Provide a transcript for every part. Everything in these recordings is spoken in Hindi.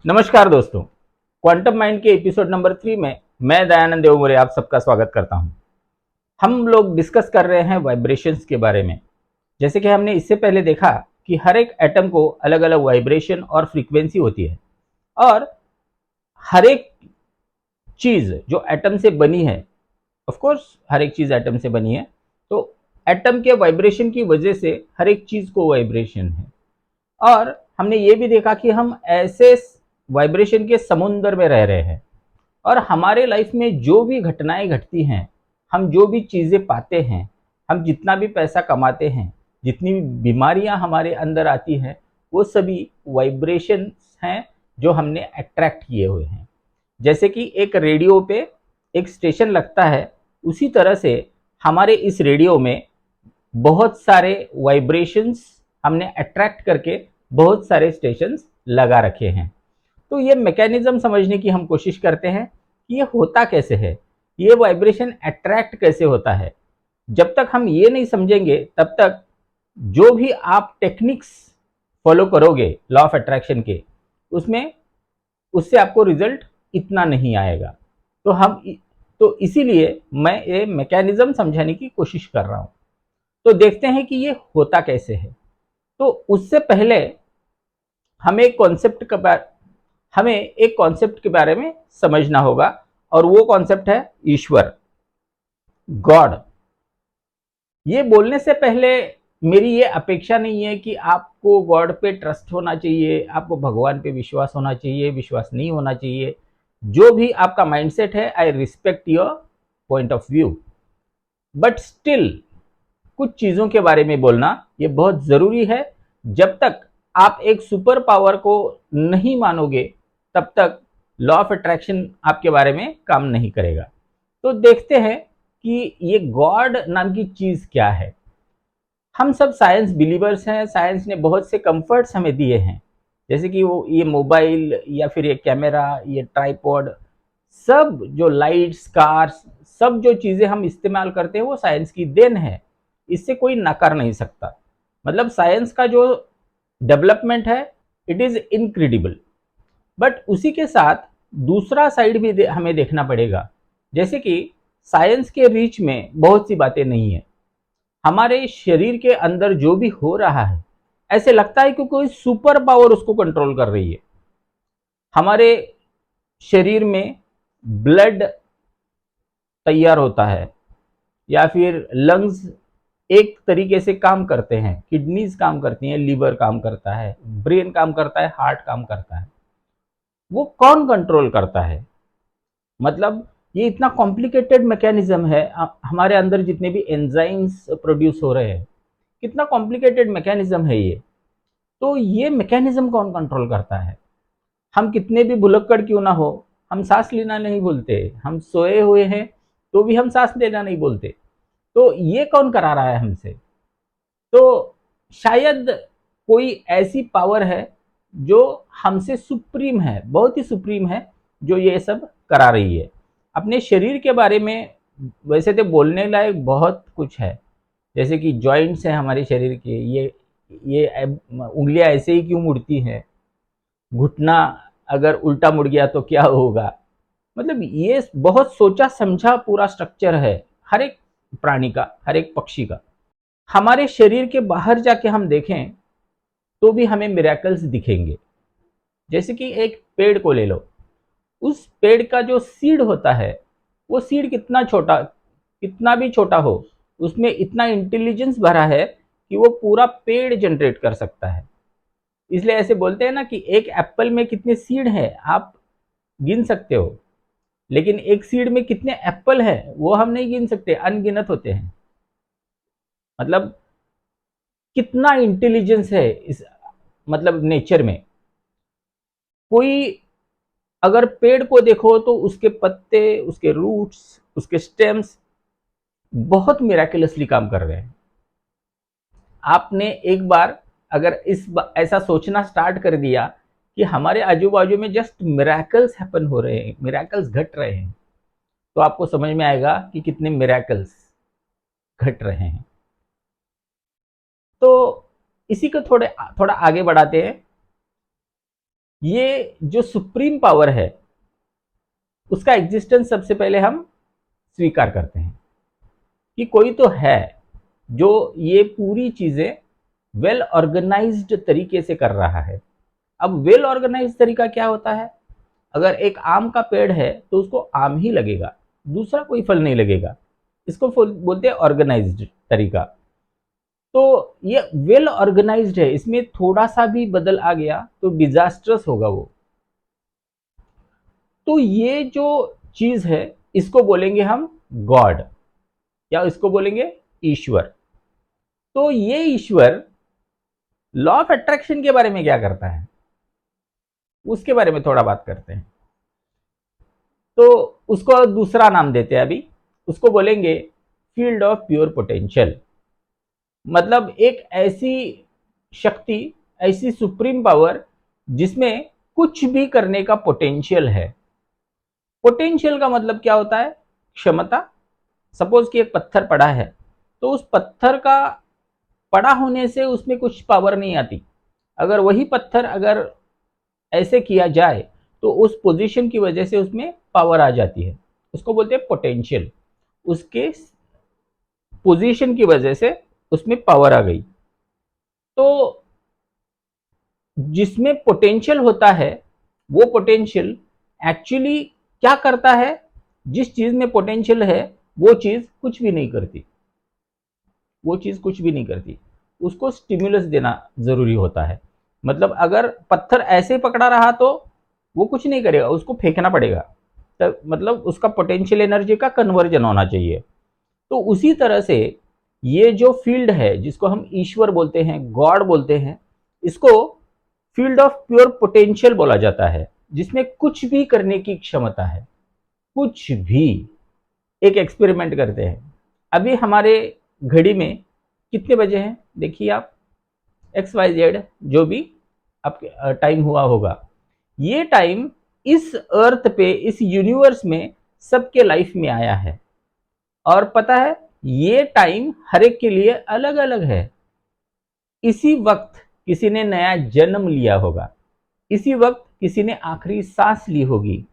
नमस्कार दोस्तों, क्वांटम माइंड के एपिसोड नंबर 3 में मैं दयानंद देवमोरे आप सबका स्वागत करता हूं। हम लोग डिस्कस कर रहे हैं वाइब्रेशंस के बारे में। जैसे कि हमने इससे पहले देखा कि हर एक एटम को अलग अलग वाइब्रेशन और फ्रीक्वेंसी होती है और हर एक चीज़ जो एटम से बनी है, ऑफ कोर्स हर एक चीज़ एटम से बनी है, तो एटम के वाइब्रेशन की वजह से हर एक चीज़ को वाइब्रेशन है। और हमने ये भी देखा कि हम ऐसे वाइब्रेशन के समुंदर में रह रहे हैं और हमारे लाइफ में जो भी घटनाएं घटती हैं, हम जो भी चीज़ें पाते हैं, हम जितना भी पैसा कमाते हैं, जितनी भी बीमारियां हमारे अंदर आती हैं, वो सभी वाइब्रेशंस हैं जो हमने अट्रैक्ट किए हुए हैं। जैसे कि एक रेडियो पे एक स्टेशन लगता है, उसी तरह से हमारे इस रेडियो में बहुत सारे वाइब्रेशंस हमने अट्रैक्ट करके बहुत सारे स्टेशंस लगा रखे हैं। तो ये मैकेनिज्म समझने की हम कोशिश करते हैं कि ये होता कैसे है, ये वाइब्रेशन अट्रैक्ट कैसे होता है। जब तक हम ये नहीं समझेंगे तब तक जो भी आप टेक्निक्स फॉलो करोगे लॉ ऑफ अट्रैक्शन के, उसमें उससे आपको रिजल्ट इतना नहीं आएगा। तो इसीलिए मैं ये मैकेनिज्म समझाने की कोशिश कर रहा हूँ। तो देखते हैं कि ये होता कैसे है। तो उससे पहले हमें एक कॉन्सेप्ट का हमें एक कॉन्सेप्ट के बारे में समझना होगा और वो कॉन्सेप्ट है ईश्वर, गॉड। ये बोलने से पहले मेरी ये अपेक्षा नहीं है कि आपको गॉड पे ट्रस्ट होना चाहिए, आपको भगवान पे विश्वास होना चाहिए, विश्वास नहीं होना चाहिए। जो भी आपका माइंडसेट है, I respect your point of view, but still कुछ चीज़ों के बारे में बोलना ये बहुत ज़रूरी है। जब तक आप एक सुपर पावर को नहीं मानोगे तब तक लॉ ऑफ अट्रैक्शन आपके बारे में काम नहीं करेगा। तो देखते हैं कि ये गॉड नाम की चीज़ क्या है। हम सब साइंस बिलीवर्स हैं, साइंस ने बहुत से कंफर्ट्स हमें दिए हैं, जैसे कि वो ये मोबाइल या फिर ये कैमरा, ये ट्राइपॉड, सब जो लाइट्स, कार्स, सब जो चीज़ें हम इस्तेमाल करते हैं वो साइंस की देन है। इससे कोई नकार नहीं सकता। मतलब साइंस का जो डेवलपमेंट है, इट इज़ इनक्रेडिबल। बट उसी के साथ दूसरा साइड भी हमें देखना पड़ेगा। जैसे कि साइंस के रीच में बहुत सी बातें नहीं है। हमारे शरीर के अंदर जो भी हो रहा है, ऐसे लगता है कि कोई सुपर पावर उसको कंट्रोल कर रही है। हमारे शरीर में ब्लड तैयार होता है या फिर लंग्स एक तरीके से काम करते हैं, किडनीज काम करती हैं, लीवर काम करता है, ब्रेन काम करता है, हार्ट काम करता है। वो कौन कंट्रोल करता है? मतलब ये इतना कॉम्प्लिकेटेड मैकेनिज्म है। हमारे अंदर जितने भी एंजाइम्स प्रोड्यूस हो रहे हैं, कितना कॉम्प्लिकेटेड मैकेनिज्म है ये। तो ये मैकेनिज्म कौन कंट्रोल करता है? हम कितने भी भुलक्कड़ क्यों ना हो, हम सांस लेना नहीं भूलते, हम सोए हुए हैं तो भी हम सांस लेना नहीं बोलते। तो ये कौन करा रहा है हमसे? तो शायद कोई ऐसी पावर है जो हमसे सुप्रीम है, बहुत ही सुप्रीम है, जो ये सब करा रही है। अपने शरीर के बारे में वैसे तो बोलने लायक बहुत कुछ है, जैसे कि जॉइंट्स हैं हमारे शरीर के, ये उंगलियां ऐसे ही क्यों मुड़ती हैं, घुटना अगर उल्टा मुड़ गया तो क्या होगा। मतलब ये बहुत सोचा समझा पूरा स्ट्रक्चर है हर एक प्राणी का, हर एक पक्षी का। हमारे शरीर के बाहर जाके हम देखें तो भी हमें मिरेकल्स दिखेंगे। जैसे कि एक पेड़ को ले लो, उस पेड़ का जो सीड होता है, वो सीड कितना छोटा, कितना भी छोटा हो, उसमें इतना इंटेलिजेंस भरा है कि वो पूरा पेड़ जनरेट कर सकता है। इसलिए ऐसे बोलते हैं ना कि एक एप्पल में कितने सीड हैं आप गिन सकते हो, लेकिन एक सीड में कितने एप्पल हैं वो हम नहीं गिन सकते, अनगिनत होते हैं। मतलब कितना इंटेलिजेंस है इस, मतलब नेचर में। कोई अगर पेड़ को देखो तो उसके पत्ते, उसके रूट्स, उसके स्टेम्स बहुत मिराकुलसली काम कर रहे हैं। आपने एक बार अगर ऐसा सोचना स्टार्ट कर दिया कि हमारे आजू बाजू में जस्ट मिराकल्स हैपन हो रहे हैं, मिराकल्स घट रहे हैं, तो आपको समझ में आएगा कि कितने मिराकल्स घट रहे हैं। तो इसी को थोड़ा आगे बढ़ाते हैं। ये जो सुप्रीम पावर है उसका एग्जिस्टेंस सबसे पहले हम स्वीकार करते हैं कि कोई तो है जो ये पूरी चीजें वेल ऑर्गेनाइज्ड तरीके से कर रहा है। अब वेल ऑर्गेनाइज्ड तरीका क्या होता है? अगर एक आम का पेड़ है तो उसको आम ही लगेगा, दूसरा कोई फल नहीं लगेगा। इसको बोलते हैं ऑर्गेनाइज्ड तरीका। तो ये वेल ऑर्गेनाइज्ड है, इसमें थोड़ा सा भी बदल आ गया तो डिजास्ट्रस होगा वो। तो ये जो चीज है इसको बोलेंगे हम गॉड, या इसको बोलेंगे ईश्वर। तो ये ईश्वर लॉ ऑफ अट्रैक्शन के बारे में क्या करता है उसके बारे में थोड़ा बात करते हैं। तो उसको दूसरा नाम देते हैं अभी, उसको बोलेंगे फील्ड ऑफ प्योर पोटेंशियल। मतलब एक ऐसी शक्ति, ऐसी सुप्रीम पावर जिसमें कुछ भी करने का पोटेंशियल है। पोटेंशियल का मतलब क्या होता है? क्षमता। सपोज कि एक पत्थर पड़ा है तो उस पत्थर का पड़ा होने से उसमें कुछ पावर नहीं आती। अगर वही पत्थर अगर ऐसे किया जाए तो उस पोजीशन की वजह से उसमें पावर आ जाती है, उसको बोलते हैं पोटेंशियल। उसके पोजीशन की वजह से उसमें पावर आ गई। तो जिसमें पोटेंशियल होता है वो पोटेंशियल एक्चुअली क्या करता है? जिस चीज में पोटेंशियल है वो चीज कुछ भी नहीं करती, वो चीज कुछ भी नहीं करती। उसको स्टिमुलस देना जरूरी होता है। मतलब अगर पत्थर ऐसे पकड़ा रहा तो वो कुछ नहीं करेगा, उसको फेंकना पड़ेगा। तो मतलब उसका पोटेंशियल एनर्जी का कन्वर्जन होना चाहिए। तो उसी तरह से ये जो फील्ड है जिसको हम ईश्वर बोलते हैं, गॉड बोलते हैं, इसको फील्ड ऑफ प्योर पोटेंशियल बोला जाता है, जिसमें कुछ भी करने की क्षमता है, कुछ भी। एक एक्सपेरिमेंट करते हैं। अभी हमारे घड़ी में कितने बजे हैं देखिए आप, XYZ जो भी आपके टाइम हुआ होगा, ये टाइम इस अर्थ पे, इस यूनिवर्स में सबके लाइफ में आया है। और पता है ये टाइम हर एक के लिए अलग अलग है। इसी वक्त किसी ने नया जन्म लिया होगा, इसी वक्त किसी ने आखिरी सांस ली होगी,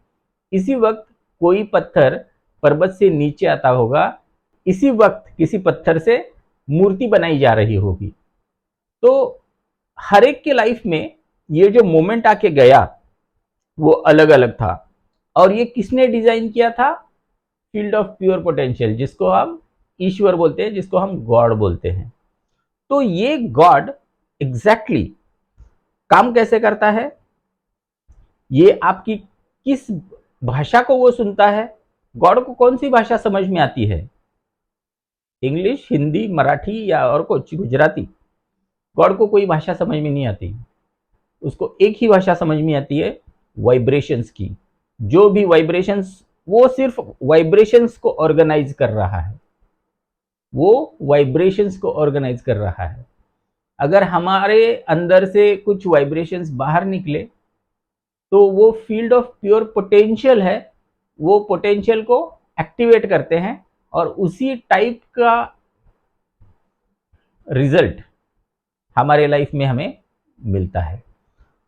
इसी वक्त कोई पत्थर पर्वत से नीचे आता होगा, इसी वक्त किसी पत्थर से मूर्ति बनाई जा रही होगी। तो हर एक के लाइफ में ये जो मोमेंट आके गया वो अलग अलग था। और ये किसने डिजाइन किया था? फील्ड ऑफ प्योर पोटेंशियल, जिसको हम ईश्वर बोलते हैं, जिसको हम गॉड बोलते हैं। तो ये गॉड एग्जैक्टली काम कैसे करता है? ये आपकी किस भाषा को वो सुनता है। गॉड को कौन सी भाषा समझ में आती है? इंग्लिश, हिंदी, मराठी या और कुछ गुजराती? गॉड को कोई भाषा समझ में नहीं आती। उसको एक ही भाषा समझ में आती है, वाइब्रेशंस की। जो भी वाइब्रेशंस, वो सिर्फ वाइब्रेशंस को ऑर्गेनाइज कर रहा है, वो वाइब्रेशंस को ऑर्गेनाइज कर रहा है। अगर हमारे अंदर से कुछ वाइब्रेशंस बाहर निकले तो वो फील्ड ऑफ प्योर पोटेंशियल है, वो पोटेंशियल को एक्टिवेट करते हैं और उसी टाइप का रिजल्ट हमारे लाइफ में हमें मिलता है।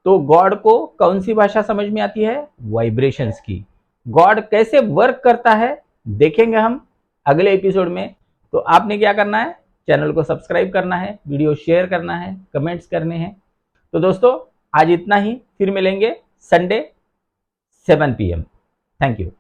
तो गॉड को कौन सी भाषा समझ में आती है? वाइब्रेशंस की। गॉड कैसे वर्क करता है देखेंगे हम अगले एपिसोड में। तो आपने क्या करना है? चैनल को सब्सक्राइब करना है, वीडियो शेयर करना है, कमेंट्स करने हैं। तो दोस्तों आज इतना ही, फिर मिलेंगे संडे 7 PM। Thank you.